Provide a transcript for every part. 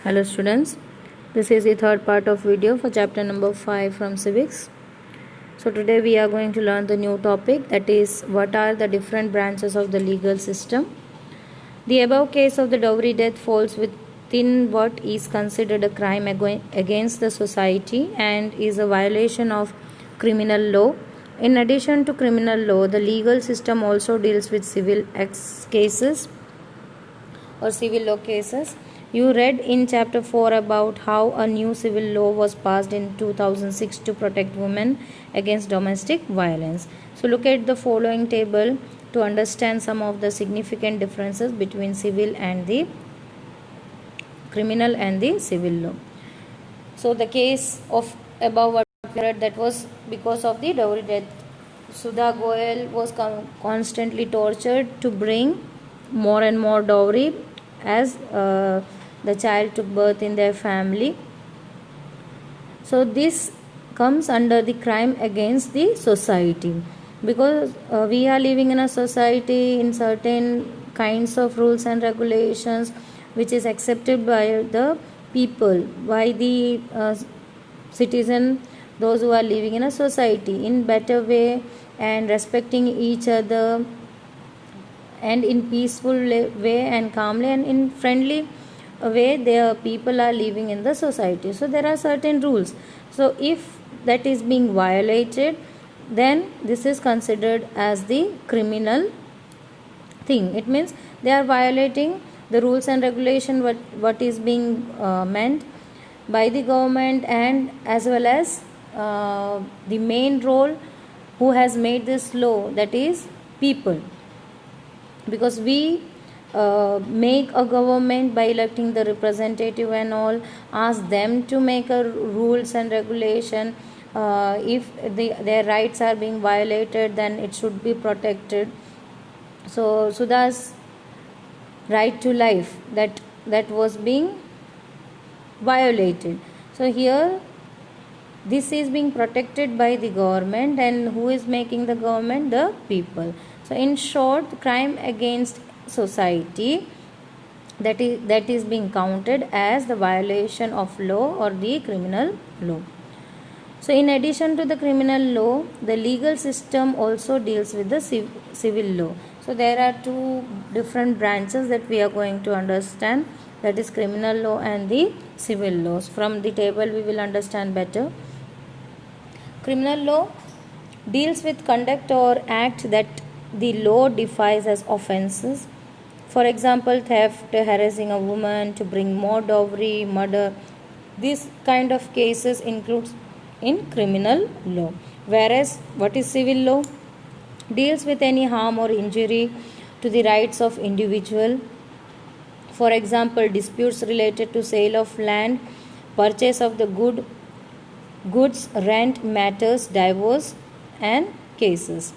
Hello students, this is the third part of video for chapter number 5 from civics. So today we are going to learn the new topic, that is what are the different branches of the legal system. The above case of the dowry death falls within what is considered a crime against the society and is a violation of criminal law. In addition to criminal law, the legal system also deals with civil cases or civil law cases. You read in chapter 4 about how a new civil law was passed in 2006 to protect women against domestic violence. So look at the following table to understand some of the significant differences between civil and the criminal and the civil law. So the case of above what we read, that was because of the dowry death. Sudha Goyal was constantly tortured to bring more and more dowry as the child took birth in their family. So this comes under the crime against the society, because we are living in a society in certain kinds of rules and regulations which is accepted by the people, by the citizen, those who are living in a society in better way and respecting each other and in peaceful way and calmly and in friendly way the people are living in the society. So there are certain rules. So if that is being violated, then this is considered as the criminal thing. It means they are violating the rules and regulation what is being meant by the government, and as well as the main role who has made this law, that is people, because we make a government by electing the representative and all, ask them to make a rules and regulation. If their rights are being violated, then it should be protected. So Sudha's right to life, that was being violated. So here this is being protected by the government, and who is making the government? The people. So in short, crime against society, that is being counted as the violation of law or the criminal law. So in addition to the criminal law, the legal system also deals with the civil law. So there are two different branches that we are going to understand, that is criminal law and the civil laws. From the table we will understand better. Criminal law deals with conduct or act that the law defines as offenses. For example, theft, harassing a woman to bring more dowry, murder. This kind of cases includes in criminal law. Whereas what is civil law? Deals with any harm or injury to the rights of individual. For example, disputes related to sale of land, purchase of the goods, rent matters, divorce and cases.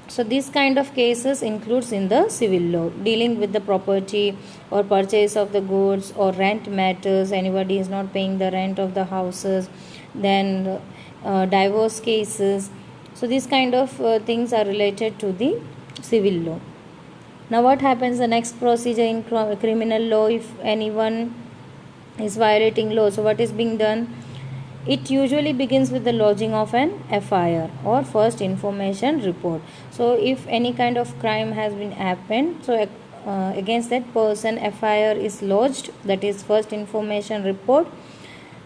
So this kind of cases includes in the civil law, dealing with the property or purchase of the goods or rent matters, anybody is not paying the rent of the houses, then divorce cases. So these kind of things are related to the civil law. Now what happens the next procedure in criminal law? If anyone is violating law, so what is being done? It usually begins with the lodging of an FIR or first information report. So if any kind of crime has been happened, so against that person FIR is lodged, that is first information report,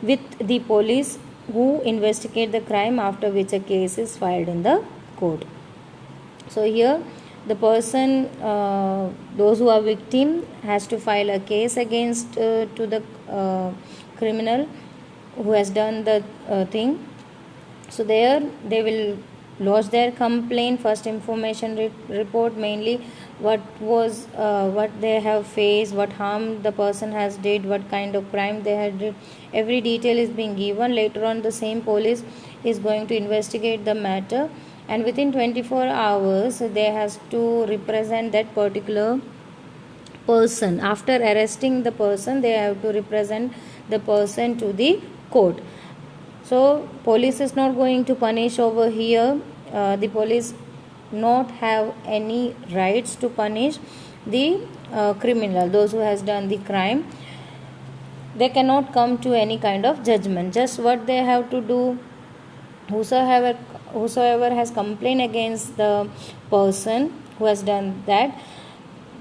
with the police who investigate the crime, after which a case is filed in the court. So here the person, those who are victim, has to file a case against to the criminal who has done the thing. So there they will lodge their complaint, first information report, mainly what they have faced, what harm the person has did, what kind of crime they had did. Every detail is being given. Later on the same police is going to investigate the matter, and within 24 hours they has to represent that particular person. After arresting the person, they have to represent the person to the court. So police is not going to punish over here. The police not have any rights to punish the criminal, those who has done the crime. they cannot come to any kind of judgment. Just what they have to do, whosoever has complained against the person who has done that,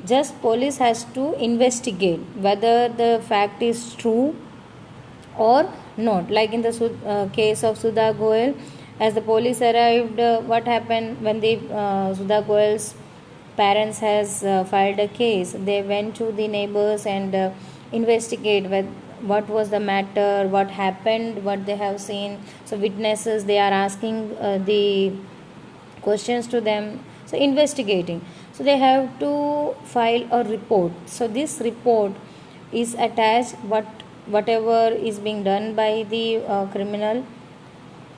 just police has to investigate whether the fact is true or not. Like in the case of Sudha Goel, as the police arrived, what happened when the Sudha Goel's parents has filed a case, they went to the neighbors and investigate what was the matter, what happened, what they have seen. So witnesses, they are asking the questions to them, so investigating. So they have to file a report. So this report is attached, whatever is being done by the criminal,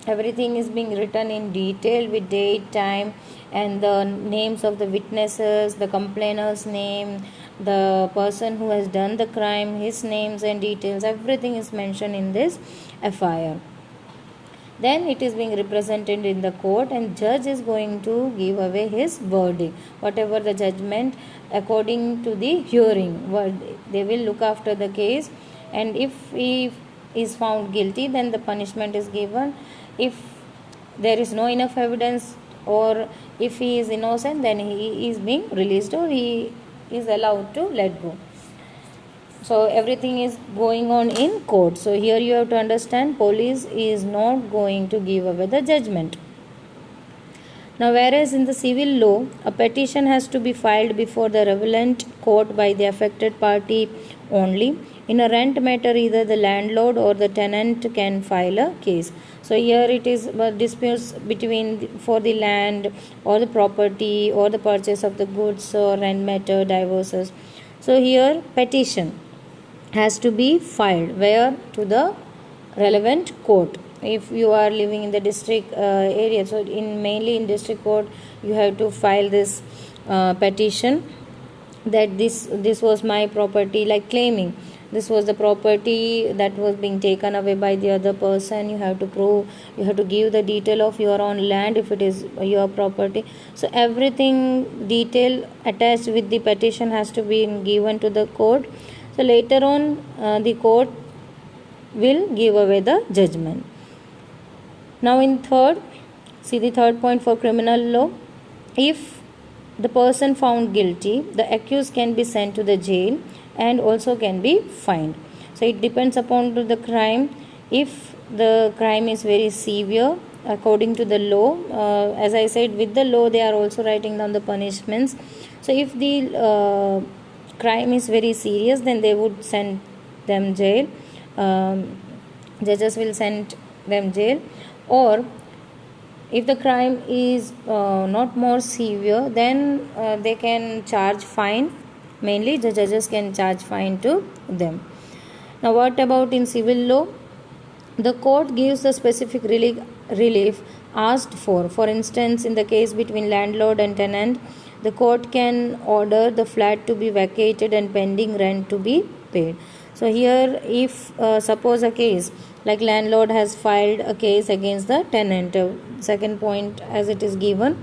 everything is being written in detail with date, time, and the names of the witnesses, the complainer's name, the person who has done the crime, his names and details, everything is mentioned in this FIR. Then it is being represented in the court, and judge is going to give away his verdict, whatever the judgment according to the hearing. They will look after the case, and if he is found guilty, then the punishment is given. If there is no enough evidence, or if he is innocent, then he is being released, or he is allowed to let go. So everything is going on in court. So here you have to understand, police is not going to give away the judgment. Now, whereas in the civil law, a petition has to be filed before the relevant court by the affected party only. In a rent matter, either the landlord or the tenant can file a case. So here it is disputes between for the land or the property or the purchase of the goods or rent matter, divorces. So here petition has to be filed where? To the relevant court. If you are living in the district area, so mainly in district court, you have to file this petition that this was my property, like claiming this was the property that was being taken away by the other person. You have to prove, you have to give the detail of your own land if it is your property. So everything detail attached with the petition has to be given to the court. So later on the court will give away the judgment. Now in the third point for criminal law, if the person found guilty, the accused can be sent to the jail and also can be fined. So it depends upon the crime. If the crime is very severe according to the law, as I said, with the law they are also writing down the punishments. So if the crime is very serious, then they would send them jail. Judges will send them jail. Or if the crime is not more severe, then they can charge fine. Mainly the judges can charge fine to them. Now what about in civil law? The court gives the specific relief asked for. For instance, in the case between landlord and tenant, the court can order the flat to be vacated and pending rent to be paid. So here, if suppose a case like landlord has filed a case against the tenant, second point as it is given,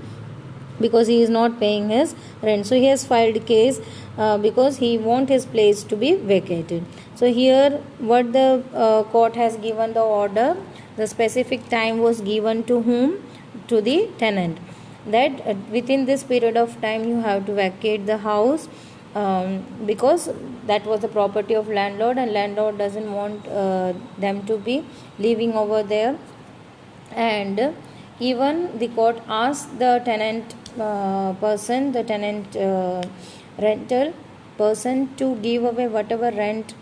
because he is not paying his rent, so he has filed a case because he wants his place to be vacated. So here what the court has given the order, the specific time was given to whom? To the tenant, that within this period of time you have to vacate the house, because that was the property of landlord, and landlord doesn't want them to be living over there. And even the court asked the tenant person, the tenant rental person, to give away whatever rent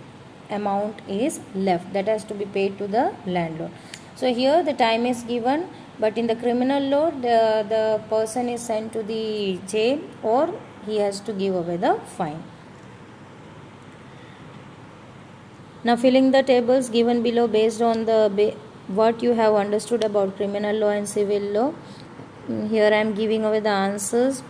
amount is left, that has to be paid to the landlord. So here the time is given, but in the criminal law the person is sent to the jail, or he has to give away the fine. Now filling the tables given below based on the what you have understood about criminal law and civil law. Here I am giving away the answers.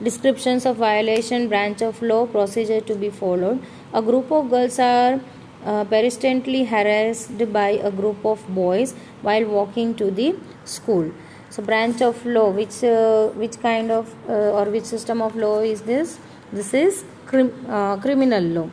Descriptions of violation, branch of law, procedure to be followed. A group of girls are persistently harassed by a group of boys while walking to the school. So branch of law, which kind of or which system of law is this? This is criminal law.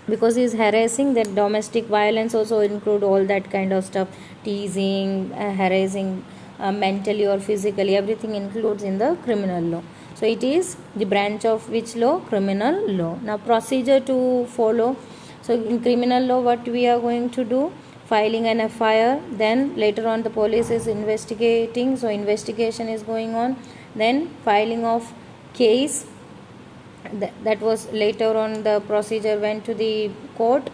because he is harassing. That domestic violence also include all that kind of stuff, teasing, harassing, mentally or physically, everything includes in the criminal law. So it is the branch of which law? Criminal law. Now procedure to follow. So in criminal law, what we are going to do? Filing an FIR, then later on the police is investigating, so investigation is going on, then filing of case. That was later on the procedure went to the court,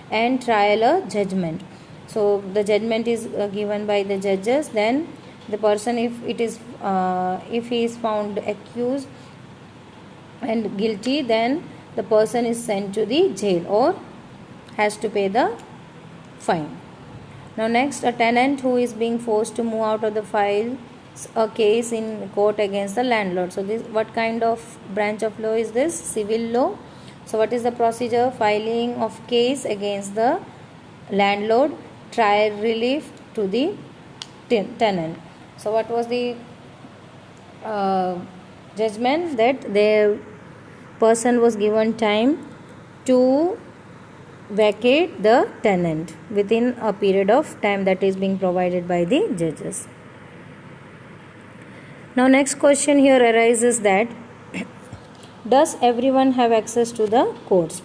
and trial a judgment. So the judgment is given by the judges. Then the person, if he is found accused and guilty, then the person is sent to the jail or has to pay the fine. Now next, a tenant who is being forced to move out of the files a case in court against the landlord. So this, what kind of branch of law is this? Civil law. So what is the procedure? Filing of case against the landlord, trial relief to the tenant. So what was the judgment? That the person was given time to vacate the tenant within a period of time that is being provided by the judges. Now next question here arises that does everyone have access to the courts?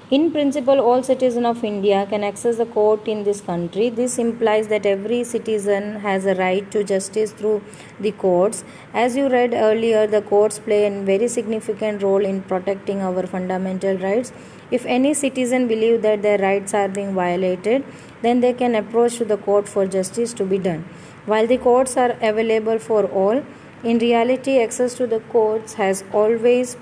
In principle, all citizens of India can access the court in this country. This implies that every citizen has a right to justice through the courts. As you read earlier, the courts play a very significant role in protecting our fundamental rights. If any citizen believes that their rights are being violated, then they can approach to the court for justice to be done. While the courts are available for all, in reality, access to the courts has always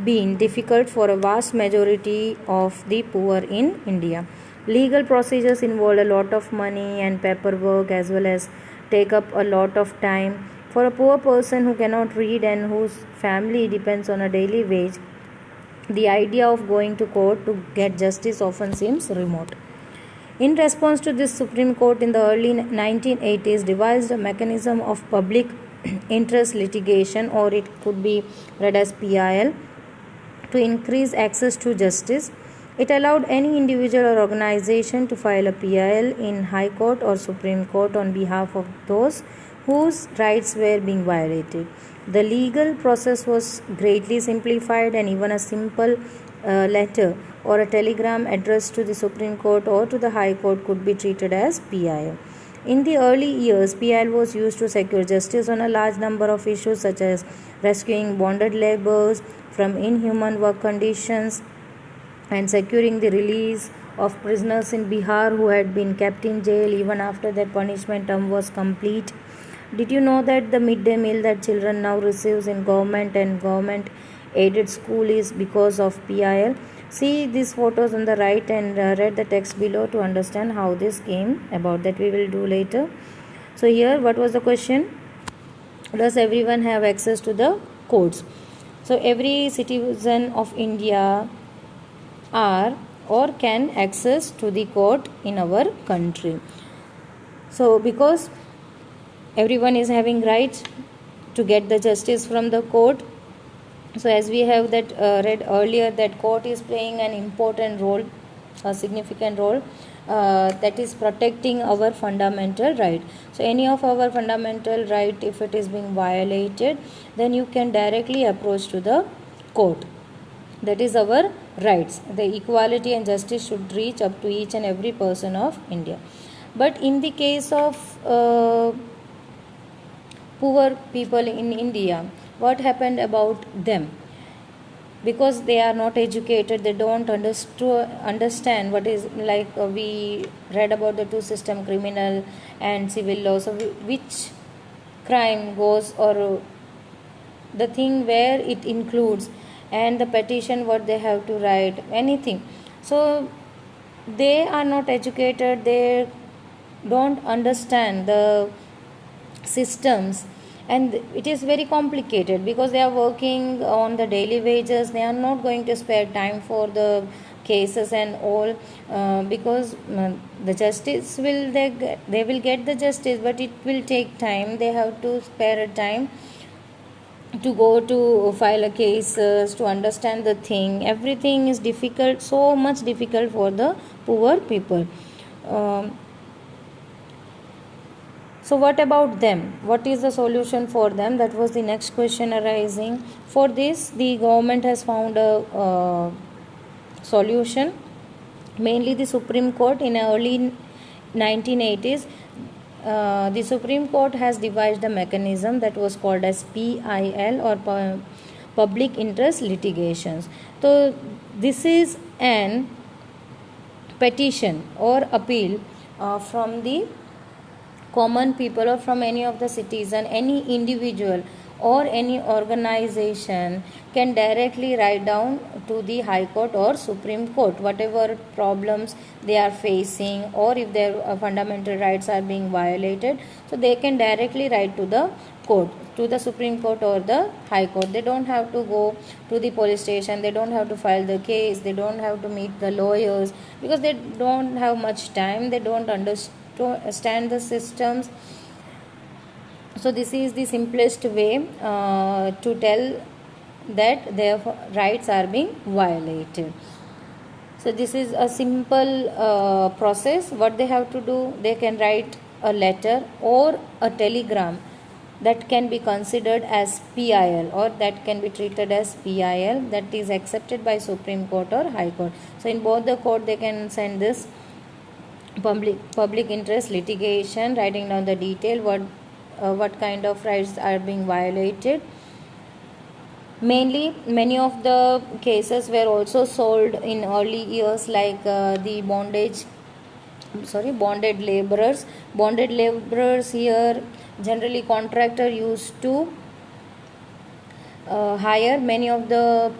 been difficult for a vast majority of the poor in India. Legal procedures involve a lot of money and paperwork, as well as take up a lot of time. For a poor person who cannot read and whose family depends on a daily wage, the idea of going to court to get justice often seems remote. In response to this, Supreme Court in the early 1980s devised a mechanism of public interest litigation, or it could be read as PIL, to increase access to justice. It allowed any individual or organization to file a PIL in High Court or Supreme Court on behalf of those whose rights were being violated. The legal process was greatly simplified, and even a simple letter or a telegram addressed to the Supreme Court or to the High Court could be treated as PIL. In the early years, PIL was used to secure justice on a large number of issues, such as rescuing bonded laborers from inhuman work conditions and securing the release of prisoners in Bihar who had been kept in jail even after their punishment term was complete. Did you know that the midday meal that children now receives in government and government aided school is because of PIL? See these photos on the right and read the text below to understand how this came about. That we will do later. So here, what was the question? Does everyone have access to the courts? So every citizen of India are or can access to the court in our country. So because everyone is having right to get the justice from the court, so as we have that read earlier, that court is playing an important role, a significant role, that is protecting our fundamental right. So any of our fundamental right, if it is being violated, then you can directly approach to the court. That is our rights. The equality and justice should reach up to each and every person of India. But in the case of poor people in India, what happened about them? Because they are not educated, they don't understand what is like we read about the two system, criminal and civil law. So which crime goes, or the thing where it includes, and the petition what they have to write, anything. So they are not educated, they don't understand the systems, and it is very complicated because they are working on the daily wages. They are not going to spare time for the cases and all, because the justice will they will get the justice, but it will take time. They have to spare time to go to file a cases, to understand the thing, everything is difficult, so much difficult for the poor people. um, so what about them? What is the solution for them? That was the next question arising. For this, the government has found a solution. Mainly the Supreme Court in early 1980s, the Supreme Court has devised a mechanism that was called as PIL, or public interest litigations. So this is an petition or appeal from the common people, or from any of the citizen, any individual or any organization can directly write down to the High Court or Supreme Court whatever problems they are facing, or if their fundamental rights are being violated. So they can directly write to the court, to the Supreme Court or the High Court. They don't have to go to the police station, they don't have to file the case, they don't have to meet the lawyers, because they don't have much time, they don't understand the systems. So this is the simplest way to tell that their rights are being violated. So this is a simple process. What they have to do, they can write a letter or a telegram that can be considered as PIL, or that can be treated as PIL, that is accepted by Supreme Court or High Court. So in both the court they can send this public interest litigation, writing down the detail what kind of rights are being violated. Mainly, many of the cases were also solved in early years, like the bonded laborers. Bonded laborers here, generally contractor used to hire many of the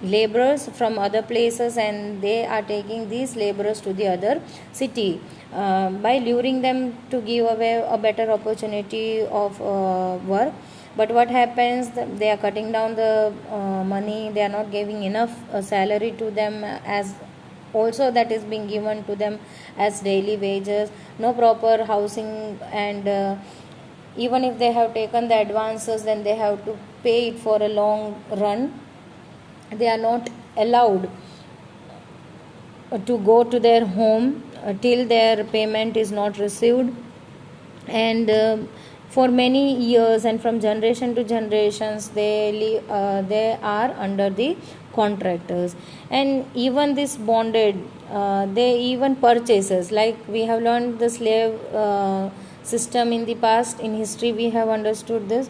laborers from other places, and they are taking these laborers to the other city by luring them to give away a better opportunity of work. But what happens, they are cutting down the money, they are not giving enough salary to them, as also that is being given to them as daily wages, no proper housing, and even if they have taken the advances, then they have to pay it for a long run. They are not allowed to go to their home till their payment is not received, and for many years and from generation to generations they are under the contractors. And even this bonded, they even purchases, like we have learned the slave system in the past, in history we have understood this.